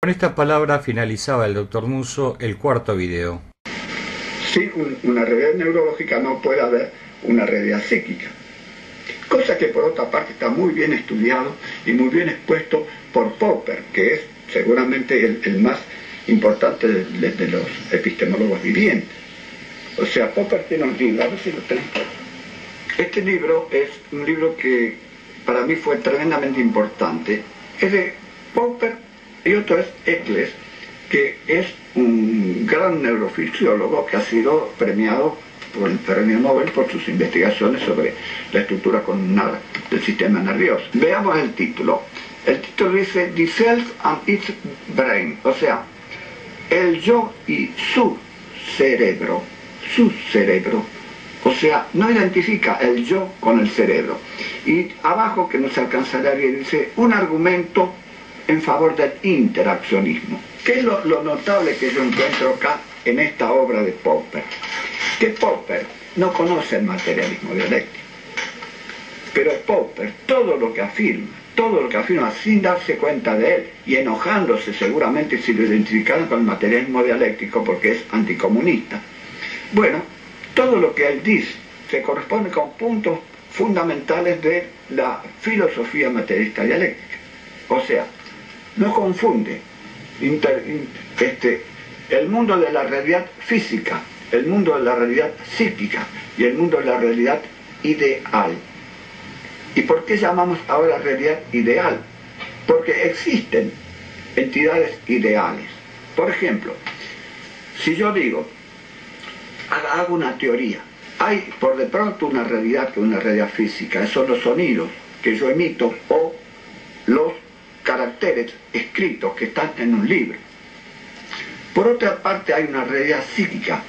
Con esta palabra finalizaba el doctor Musso el cuarto video. Sin una realidad neurológica no puede haber una realidad psíquica. Cosa que por otra parte está muy bien estudiado y muy bien expuesto por Popper, que es seguramente el más importante de los epistemólogos vivientes. O sea, Popper tiene un libro, a ver si lo tengo. Este libro es un libro que para mí fue tremendamente importante. Es de Popper y otro es Eccles, que es un gran neurofisiólogo que ha sido premiado por el premio Nobel por sus investigaciones sobre la estructura columnar del sistema nervioso. Veamos el título. El título dice The Self and Its Brain, o sea, el yo y su cerebro. Su cerebro. O sea, no identifica el yo con el cerebro. Y abajo, que no se alcanza a leer, dice un argumento en favor del interaccionismo. ¿Qué es lo notable que yo encuentro acá en esta obra de Popper? Que Popper no conoce el materialismo dialéctico. Pero Popper, todo lo que afirma sin darse cuenta de él y enojándose seguramente si lo identificaron con el materialismo dialéctico porque es anticomunista. Bueno, todo lo que él dice se corresponde con puntos fundamentales de la filosofía materialista dialéctica. O sea, no confunde el mundo de la realidad física, el mundo de la realidad psíquica y el mundo de la realidad ideal. ¿Y por qué llamamos ahora realidad ideal? Porque existen entidades ideales. Por ejemplo, si yo digo, hago una teoría, hay por de pronto una realidad que es una realidad física, esos son los sonidos que yo emito o los caracteres escritos que están en un libro. Por otra parte hay una realidad psíquica,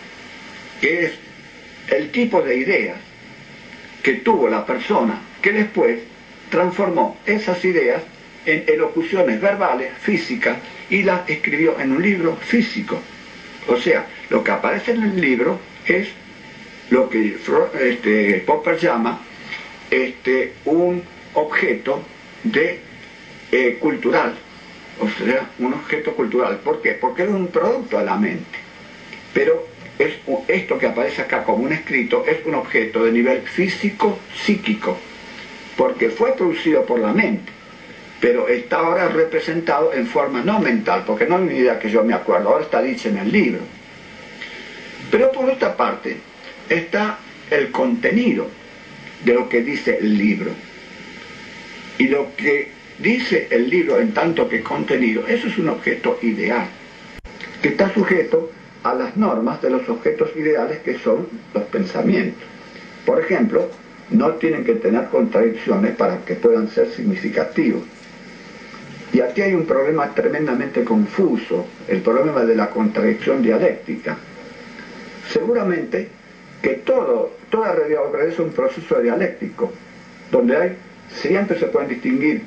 que es el tipo de ideas que tuvo la persona que después transformó esas ideas en elocuciones verbales, físicas, y las escribió en un libro físico. O sea, lo que aparece en el libro es lo que Popper llama un objeto cultural, o sea, un objeto cultural. ¿Por qué? Porque es un producto de la mente. Pero esto que aparece acá como un escrito es un objeto de nivel físico-psíquico, porque fue producido por la mente, pero está ahora representado en forma no mental, porque no es una idea que yo me acuerdo, ahora está dicha en el libro. Pero por otra parte está el contenido de lo que dice el libro. Y lo que dice el libro en tanto que contenido, eso es un objeto ideal, que está sujeto a las normas de los objetos ideales que son los pensamientos. Por ejemplo, no tienen que tener contradicciones para que puedan ser significativos. Y aquí hay un problema tremendamente confuso, el problema de la contradicción dialéctica. Seguramente que toda realidad obedece a un proceso dialéctico, donde siempre se pueden distinguir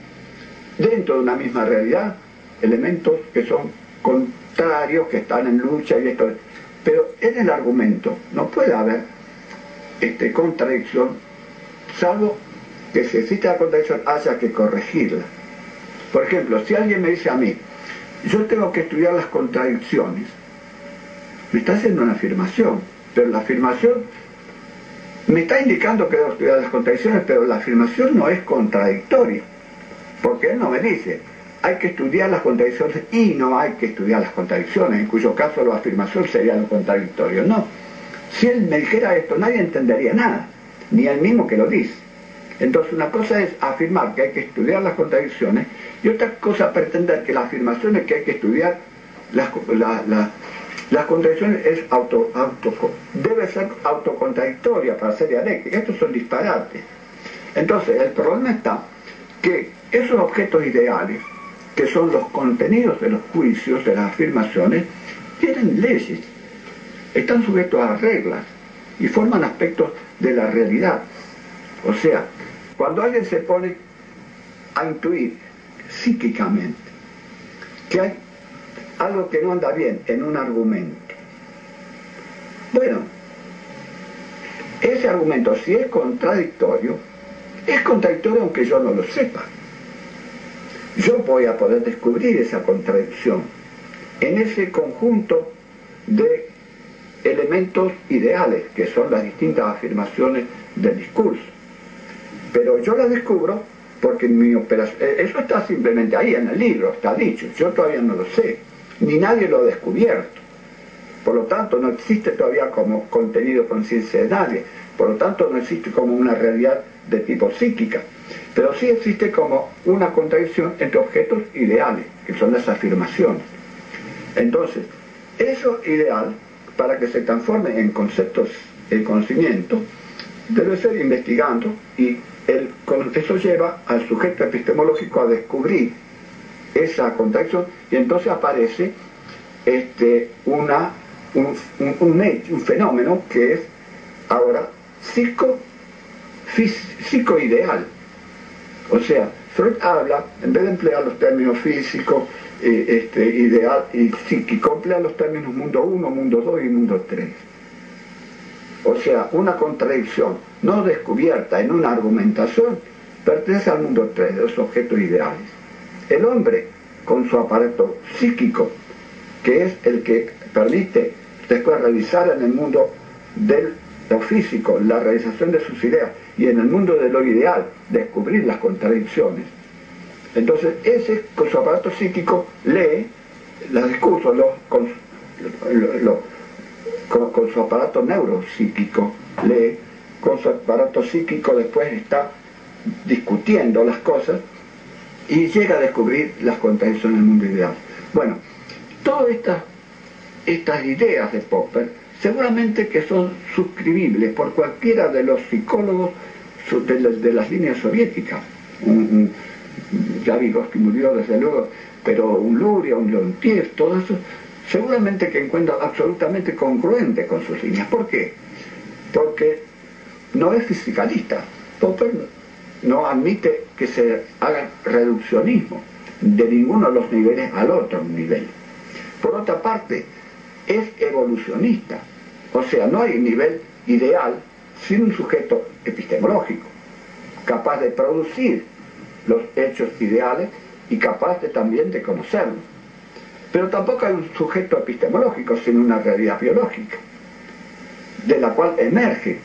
dentro de una misma realidad elementos que son contrarios, que están en lucha y esto. Pero en el argumento no puede haber contradicción, salvo que si existe la contradicción haya que corregirla. Por ejemplo, si alguien me dice a mí, yo tengo que estudiar las contradicciones, me está haciendo una afirmación, pero la afirmación me está indicando que debo estudiar las contradicciones, pero la afirmación no es contradictoria, porque él no me dice, hay que estudiar las contradicciones y no hay que estudiar las contradicciones, en cuyo caso la afirmación sería lo contradictorio. No, si él me dijera esto, nadie entendería nada, ni él mismo que lo dice. Entonces una cosa es afirmar que hay que estudiar las contradicciones y otra cosa pretender que la afirmación es que hay que estudiar las contradicciones debe ser autocontradictoria para ser dialéctica. Estos son disparates. Entonces el problema está que esos objetos ideales, que son los contenidos de los juicios, de las afirmaciones, tienen leyes, están sujetos a reglas y forman aspectos de la realidad. O sea, cuando alguien se pone a intuir psíquicamente que hay algo que no anda bien en un argumento, bueno, ese argumento, si es contradictorio aunque yo no lo sepa. Yo voy a poder descubrir esa contradicción en ese conjunto de elementos ideales, que son las distintas afirmaciones del discurso. Pero yo las descubro porque mi operación, eso está simplemente ahí en el libro, está dicho, yo todavía no lo sé, ni nadie lo ha descubierto. Por lo tanto, no existe todavía como contenido conciencia de nadie, por lo tanto no existe como una realidad de tipo psíquica, pero sí existe como una contradicción entre objetos ideales, que son las afirmaciones. Entonces, eso ideal, para que se transforme en conceptos, el conocimiento, debe ser investigando, y eso lleva al sujeto epistemológico a descubrir esa contradicción, y entonces aparece un fenómeno que es ahora psicoideal. O sea, Freud habla, en vez de emplear los términos físicos, ideal y psíquico, emplea los términos mundo 1, mundo 2 y mundo 3. O sea, una contradicción no descubierta en una argumentación pertenece al mundo 3 de los objetos ideales. El hombre, con su aparato psíquico, que es el que permite después realizar en el mundo de lo físico la realización de sus ideas, y en el mundo de lo ideal descubrir las contradicciones. Entonces ese, con su aparato psíquico, lee los discursos, con su aparato neuropsíquico lee, con su aparato psíquico después está discutiendo las cosas y llega a descubrir las contradicciones del mundo ideal. Bueno, todas estas ideas de Popper seguramente que son suscribibles por cualquiera de los psicólogos de las líneas soviéticas. Ya Vygotsky murió desde luego, pero un Luria, un Leontiev, todo eso, seguramente que encuentra absolutamente congruente con sus líneas. ¿Por qué? Porque no es fisicalista. Popper no admite que se haga reduccionismo de ninguno de los niveles al otro nivel. Por otra parte, es evolucionista. O sea, no hay nivel ideal sin un sujeto epistemológico, capaz de producir los hechos ideales y capaz también de conocerlos. Pero tampoco hay un sujeto epistemológico sin una realidad biológica, de la cual emerge.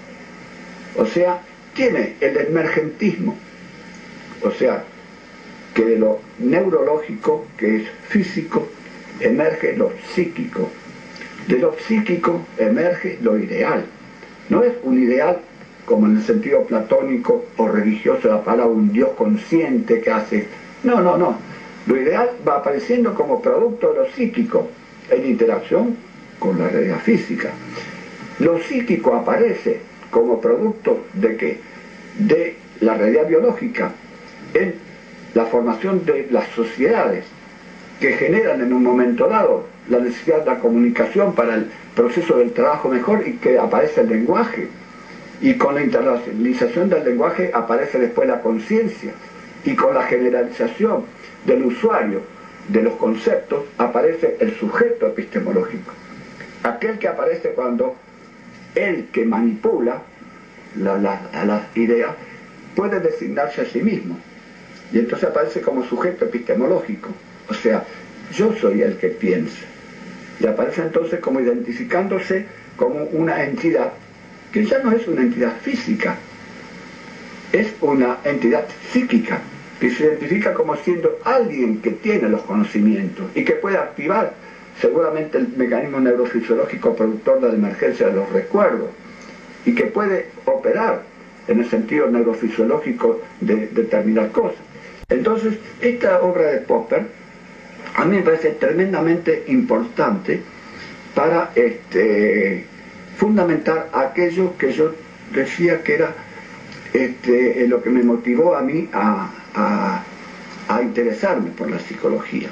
O sea, tiene el emergentismo. O sea, que de lo neurológico, que es físico, emerge lo psíquico. De lo psíquico emerge lo ideal. No es un ideal como en el sentido platónico o religioso de la palabra, un Dios consciente que hace... No, no, no. Lo ideal va apareciendo como producto de lo psíquico, en interacción con la realidad física. Lo psíquico aparece como producto ¿de qué? De la realidad biológica, en la formación de las sociedades, que generan en un momento dado la necesidad de la comunicación para el proceso del trabajo mejor, y que aparece el lenguaje, y con la internalización del lenguaje aparece después la conciencia, y con la generalización del usuario de los conceptos aparece el sujeto epistemológico, aquel que aparece cuando el que manipula las ideas puede designarse a sí mismo, y entonces aparece como sujeto epistemológico. O sea, yo soy el que piensa, y aparece entonces como identificándose como una entidad que ya no es una entidad física, es una entidad psíquica, que se identifica como siendo alguien que tiene los conocimientos y que puede activar seguramente el mecanismo neurofisiológico productor de la emergencia de los recuerdos, y que puede operar en el sentido neurofisiológico de determinar cosas. Entonces, esta obra de Popper a mí me parece tremendamente importante para fundamentar aquello que yo decía que era lo que me motivó a mí a interesarme por la psicología.